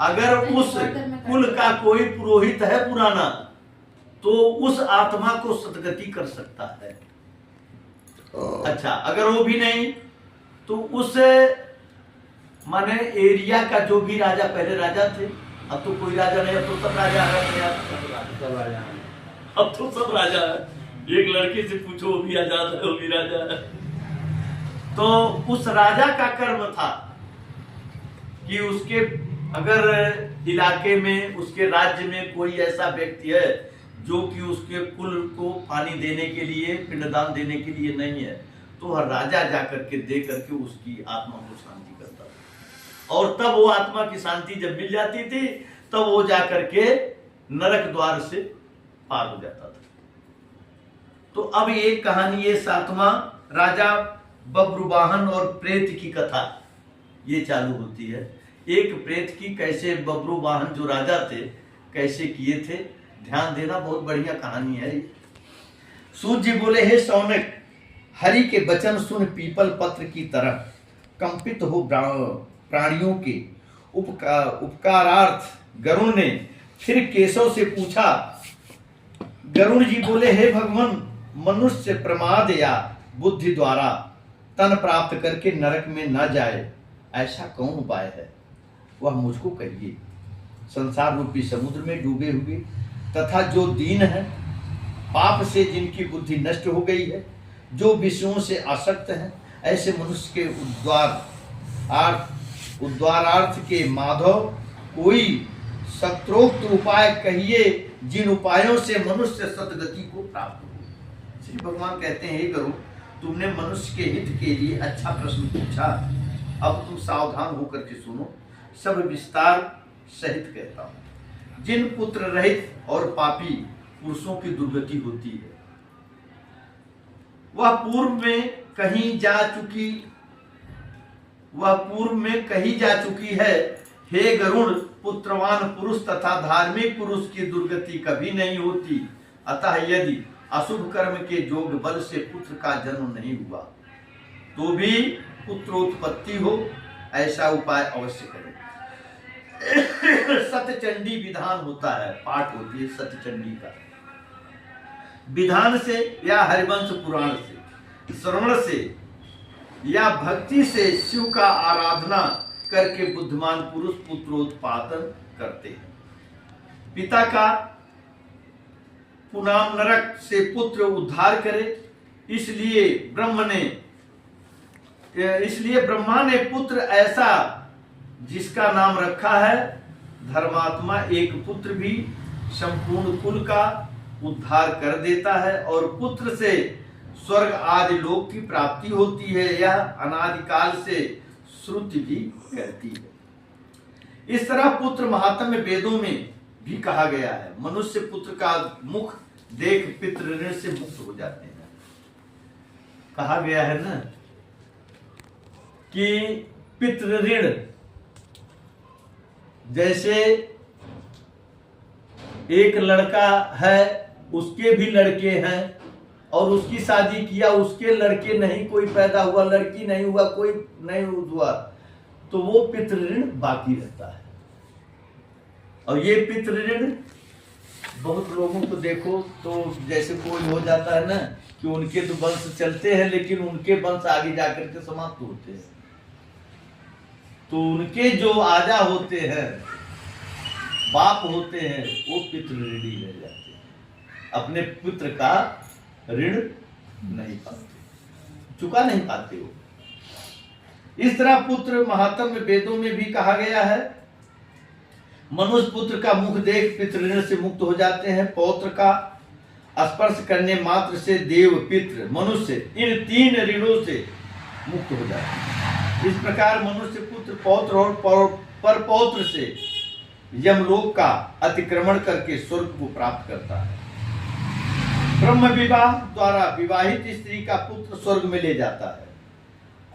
अगर उस कुल का कोई पुरोहित है पुराना तो उस आत्मा को सदगति कर सकता है। अच्छा, अगर वो भी नहीं तो उस माने एरिया का जो भी राजा, पहले राजा थे, अब तो कोई राजा नहीं, अब तो सब राजा है, अब तो सब राजा है। एक लड़के से पूछो वो भी आजाद है, वो भी राजा है। तो उस राजा का कर्म था कि उसके अगर इलाके में, उसके राज्य में कोई ऐसा व्यक्ति है जो कि उसके कुल को पानी देने के लिए, पिंडदान देने के लिए नहीं है, तो वह राजा जाकर के दे करके उसकी आत्मा को शांति करता था। और तब वो आत्मा की शांति जब मिल जाती थी तब वो जाकर के नरक द्वार से पार हो जाता था। तो अब ये कहानी, ये 7वां राजा बब्रुवाहन और प्रेत की कथा ये चालू होती है। एक प्रेत की, कैसे बब्रुवाहन जो राजा थे कैसे किए थे, ध्यान देना, बहुत बढ़िया कहानी है। सूत जी बोले, हे सौनक, हरि के वचन सुन पीपल पत्र की तरह कंपित हो प्राणियों के उपकारार्थ गरुण ने फिर केशव से पूछा। गरुण जी बोले, हे भगवान, मनुष्य प्रमाद या बुद्धि द्वारा तन प्राप्त करके नरक में न जाए, ऐसा कौन उपाय है? वह मुझको कहिए। संसार रूपी समुद्र में डूबे हुए तथा जो दीन है, पाप से जिनकी बुद्धि नष्ट हो गई है, जो विषयों से आसक्त हैं, ऐसे मनुष्य के उद्धारार्थ के माधव कोई सत्रोक्त उपाय कहिए, जिन उपायों से मनुष्य सतगति को प्राप्त हो। श्री भगवान कहते हैं, हे गरुड़, तुमने मनुष्य के हित के लिए अच्छा प्रश्न पूछा। अब तुम सावधान होकर के सुनो, सब विस्तार सहित कहता हूं। जिन पुत्र रहित और पापी पुरुषों की दुर्गति होती है, वह पूर्व में कहीं जा चुकी है। हे गरुड़, पुत्रवान पुरुष तथा धार्मिक पुरुष की दुर्गति कभी नहीं होती। अतः यदि अशुभ कर्म के जोग बल से पुत्र का जन्म नहीं हुआ तो भी पुत्रोत्पत्ति हो, ऐसा उपाय अवश्य करें। सत्यचंडी विधान होता है, पाठ होती है सत्यचंडी का। विधान से या हरिवंश पुराण से, श्रवण से या भक्ति से शिव का आराधना करके बुद्धिमान पुरुष पुत्रोत्पादन करते हैं। पिता का पुनाम नरक से पुत्र उद्धार करे, इसलिए ब्रह्मा ने पुत्र ऐसा जिसका नाम रखा है धर्मात्मा, एक पुत्र भी संपूर्ण कुल का उद्धार कर देता है और पुत्र से स्वर्ग आदि लोक की प्राप्ति होती है। यह अनादिकाल से श्रुति भी कहती है। इस तरह पुत्र महात्म्य वेदों में भी कहा गया है। मनुष्य पुत्र का मुख देख पितृ ऋण से मुक्त हो जाते हैं। कहा गया है ना कि पितृ ऋण, जैसे एक लड़का है, उसके भी लड़के हैं और उसकी शादी किया, उसके लड़के नहीं कोई पैदा हुआ, लड़की नहीं हुआ, कोई नहीं हुआ, तो वो पितृ ऋण बाकी रहता है। और ये पितृ ऋण बहुत लोगों को देखो तो जैसे कोई हो जाता है ना कि उनके तो वंश चलते हैं लेकिन उनके वंश आगे जाकर के समाप्त होते हैं, तो उनके जो आजा होते हैं, बाप होते हैं, वो पितृ ऋणी रह जाते हैं, अपने पुत्र का ऋण नहीं पाते, चुका नहीं पाते हो। इस तरह पुत्र महात्म्य वेदों में भी कहा गया है। मनुष्य पुत्र का मुख देख पितृ ऋण से मुक्त हो जाते हैं। पौत्र का स्पर्श करने मात्र से देव, पितृ, मनुष्य, इन तीन ऋणों से मुक्त हो जाते हैं। इस प्रकार मनुष्य पुत्र, पौत्र और परपौत्र से यमलोक का अतिक्रमण करके स्वर्ग को प्राप्त करता है। ब्रह्म विवाह द्वारा विवाहित स्त्री का पुत्र स्वर्ग में ले जाता है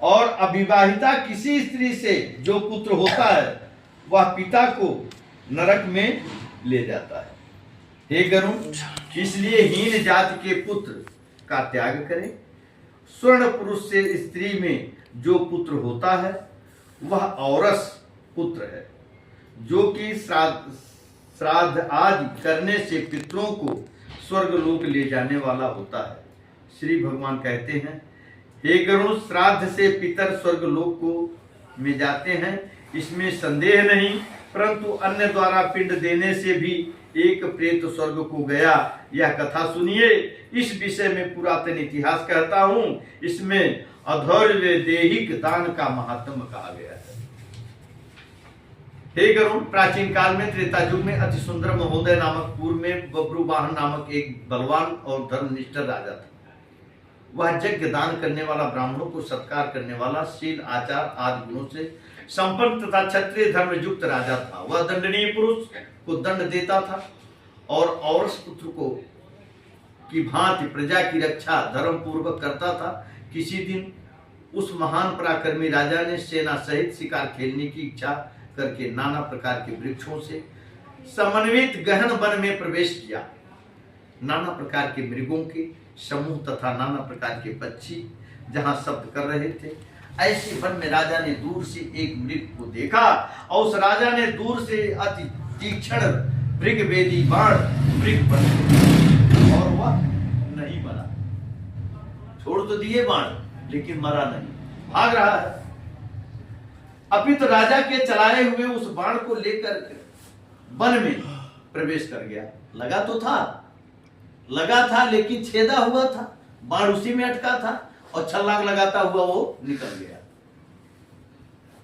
और अविवाहिता किसी स्त्री से जो पुत्र होता है वह पिता को नरक में ले जाता है। हे गरुड़, इसलिए हीन जाति के पुत्र का त्याग करें। स्वर्ण पुरुष से स्त्री में जो पुत्र होता है वह औरस पुत्र है। जो कि श्राद्ध आदि करने से पितरों को स्वर्ग लोक ले जाने वाला होता है। श्री भगवान कहते हैं, हे गरुड़, श्राद्ध से पितर स्वर्ग लोक को में जाते हैं, इसमें संदेह नहीं, परंतु अन्य द्वारा पिंड देने से भी एक प्रेत स्वर्ग को गया, यह कथा सुनिए। इस विषय में पुरातन इतिहास कहता हूं, इसमें अधर्व देहिक दान का महात्म कहा गया है। हे गरुड़, प्राचीन काल में त्रेता युग में अति सुंदर महोदय नामक पूर्व में बब्रुवाहन नामक एक बलवान और धर्मनिष्ठ राजा था। वह यज्ञ दान करने वाला, ब्राह्मणों को सत्कार करने वाला, शील आचार आदि गुणों से संपन्न तथा क्षत्रिय धर्म युक्त राजा था। वह दंडनीय पुरुष को दंड देता था और औरस पुत्र को की भांति प्रजा की रक्षा धर्म पूर्वक करता था। किसी दिन उस महान पराक्रमी राजा ने सेना सहित शिकार खेलने की इच्छा करके नाना प्रकार के वृक्षों से समन्वित गहन वन में प्रवेश किया। नाना प्रकार के मृगों के समूह तथा नाना प्रकार के पक्षी जहां शब्द कर रहे थे, ऐसे वन में राजा ने दूर से एक मृग को देखा और उस राजा ने दूर से अति तीक्ष्ण मृगवेदी बाण मृग पर और वह नहीं मरा। छोड़ तो दिए बाण, लेकिन मरा नहीं, भाग रहा है। अपितु राजा के चलाए हुए उस बाण को लेकर वन में प्रवेश कर गया। लगा था लेकिन छेदा हुआ था, बाण उसी में अटका था और छलांग लगाता हुआ वो निकल गया।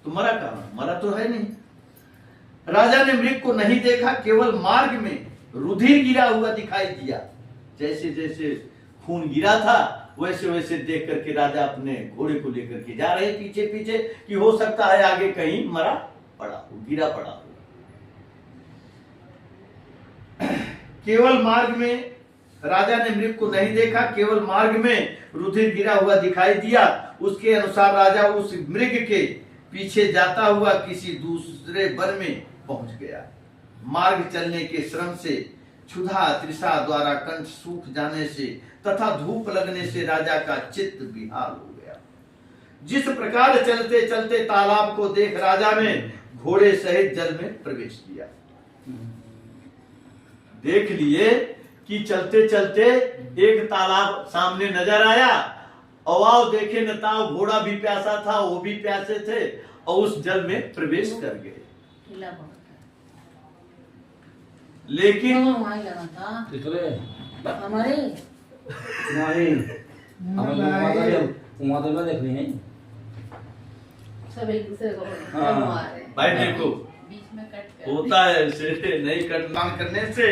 तो मरा कहां? मरा तो है नहीं। राजा ने मृग को नहीं देखा, केवल मार्ग में रुधिर गिरा हुआ दिखाई दिया। जैसे जैसे खून गिरा था वैसे वैसे देख करके राजा अपने घोड़े को लेकर के जा रहे पीछे पीछे, कि हो सकता है आगे कहीं मरा पड़ा हो, गिरा पड़ा हो। केवल मार्ग में राजा ने मृग को नहीं देखा, केवल मार्ग में रुधिर गिरा हुआ दिखाई दिया। उसके अनुसार राजा उस मृग के पीछे जाता हुआ किसी दूसरे वन में पहुंच गया। मार्ग चलने के श्रम से, क्षुधा तृषा द्वारा कंठ सूख जाने से तथा धूप लगने से राजा का चित्त विहाल हो गया। जिस प्रकार चलते चलते तालाब को देख राजा ने घोड़े सहित जल में प्रवेश किया। देख लिए कि चलते चलते एक तालाब सामने नजर आया और आओ देखे न ताओ, घोड़ा भी प्यासा था, वो भी प्यासे थे और उस जल में प्रवेश कर गए। लेकिन हमारे देख रहे हैं सब एक दूसरे को भाई देखो बीच में कट होता है ऐसे, नहीं कटमान करने से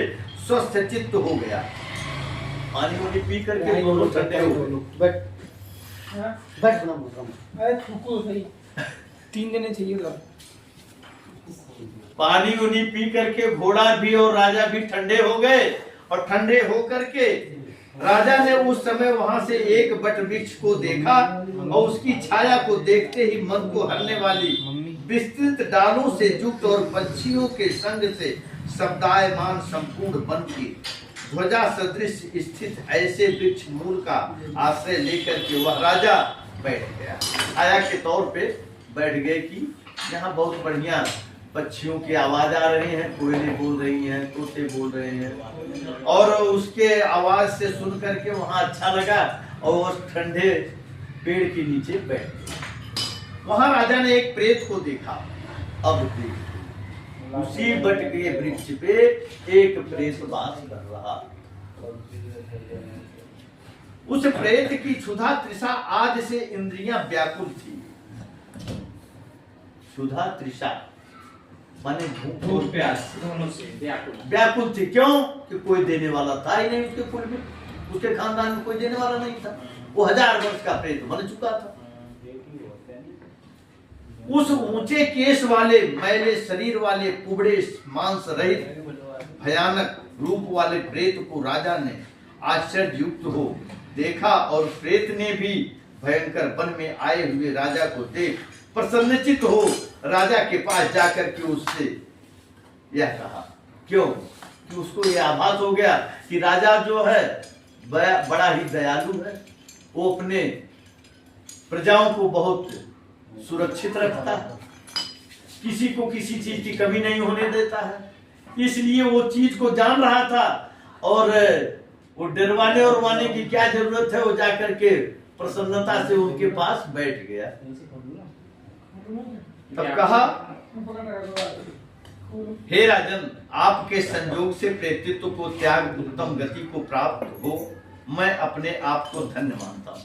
स्वस्थ चित्त हो गया। पानी वानी पी करके दोनों ठंडे हो गए। बट अरे थूको सही 3 दिन चाहिए था। पानी उनी पी करके घोड़ा भी और राजा भी ठंडे हो गए और ठंडे हो करके राजा ने उस समय वहां से एक बट वृक्ष को देखा और उसकी छाया को देखते ही मन को हरने वाली विस्तृत डालों से युक्त और पक्षियों के संग से शब्दायमान संपूर्ण वन की ध्वजा सदृश स्थित ऐसे वृक्ष मूल का आश्रय लेकर के वह राजा बैठ गया। छाया के तौर पे बैठ गए कि यहाँ बहुत बढ़िया पक्षियों की आवाज आ रही है, कोयलें बोल रही हैं, तोते बोल रहे हैं और उसके आवाज से सुन करके वहां अच्छा लगा और उस ठंडे पेड़ के नीचे बैठ गए। वहां राजा ने एक प्रेत को देखा। अब देख, उसी बट के वृक्ष पे एक प्रेत वास कर रहा। उस प्रेत की क्षुधा तृषा आज से इंद्रियां व्याकुल थी। क्षुधा तृषा माने भूख और प्यास व्याकुल थी। क्यों? कि कोई देने वाला था ही नहीं उसके कुल में, उसके खानदान में कोई देने वाला नहीं था। वो 1000 वर्ष का प्रेत मर चुका था। उस ऊंचे केश वाले, मैले शरीर वाले, कुबड़े मांस रहित भयानक रूप वाले प्रेत को राजा ने आश्चर्य युक्त हो देखा और प्रेत ने भी भयंकर वन में आए हुए राजा को देख प्रसन्नचित हो राजा के पास जाकर के उससे यह कहा। क्यों? कि उसको यह आभास हो गया कि राजा जो है बड़ा ही दयालु है, वो अपने प्रजाओं को बहुत सुरक्षित रखता है। किसी को किसी चीज की कमी नहीं होने देता है। इसलिए वो चीज को जान रहा था और वो डरवाने और वाने की क्या जरूरत है, वो जाकर के प्रसन्नता से उनके पास बैठ गया। तब कहा, हे राजन, आपके संयोग से प्रेतित्व को त्याग उत्तम गति को प्राप्त हो, मैं अपने आप को धन्य मानता हूँ।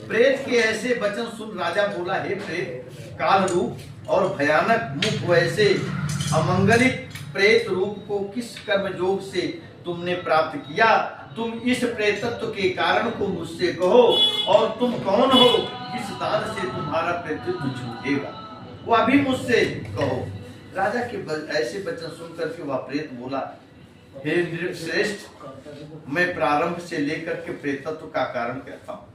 प्रेत के ऐसे वचन सुन राजा बोला, हे प्रेत, काल रूप और भयानक मुख वैसे अमंगलित प्रेत रूप को किस कर्म योग से तुमने प्राप्त किया? तुम इस प्रेतत्व के कारण को मुझसे कहो, और तुम कौन हो? किस दान से तुम्हारा प्रेतत्व छूटेगा? वो अभी मुझसे कहो। राजा के ऐसे वचन सुनकर के वह प्रेत बोला, हे नृपश्रेष्ठ, मैं प्रारंभ से लेकर के प्रेतत्व का कारण कहता हूँ,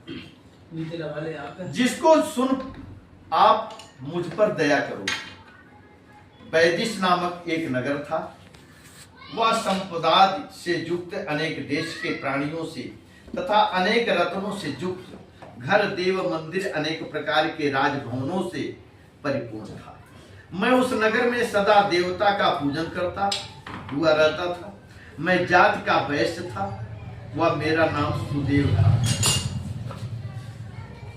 जिसको सुन आप मुझ पर दया करो। वैदिश नामक एक नगर था। वह संपदा से युक्त अनेक देश के प्राणियों से तथा अनेक रत्नों से युक्त घर, देव मंदिर, अनेक प्रकार के राजभवनों से परिपूर्ण था। मैं उस नगर में सदा देवता का पूजन करता हुआ रहता था। मैं जाति का वैश्य था। वह मेरा नाम सुदेव था।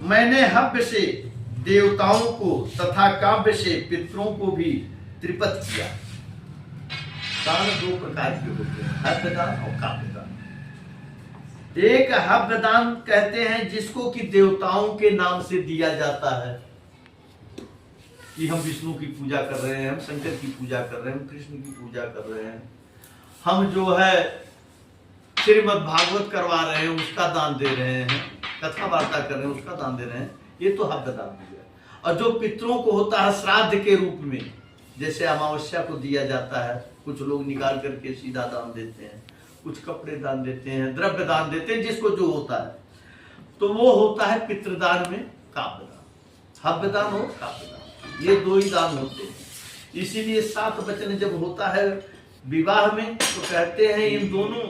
मैंने हव्य से देवताओं को तथा काव्य से पितरों को भी त्रिपत किया। दान दो प्रकार के होते हैं, हव्य दान और काव्य दान। एक हव्य दान कहते हैं जिसको कि देवताओं के नाम से दिया जाता है, कि हम विष्णु की पूजा कर रहे हैं, हम शंकर की पूजा कर रहे हैं, हम कृष्ण की पूजा कर रहे हैं, हम जो है श्रीमद् भागवत करवा रहे हैं उसका दान दे रहे हैं, कथा वार्ता कर रहे हैं उसका दान दे रहे हैं, ये तो हव्य दान हो गया। और जो पितरों को होता है श्राद्ध के रूप में, जैसे अमावस्या को दिया जाता है, कुछ लोग निकाल करके सीधा दान देते हैं, कुछ कपड़े दान देते हैं, द्रव्य दान देते हैं, जिसको जो होता है, तो वो होता है पितृदान में काव्य दान। हव्य दान और काव्य दान, ये दो ही दान होते हैं। इसीलिए 7 वचन जब होता है विवाह में तो कहते हैं इन दोनों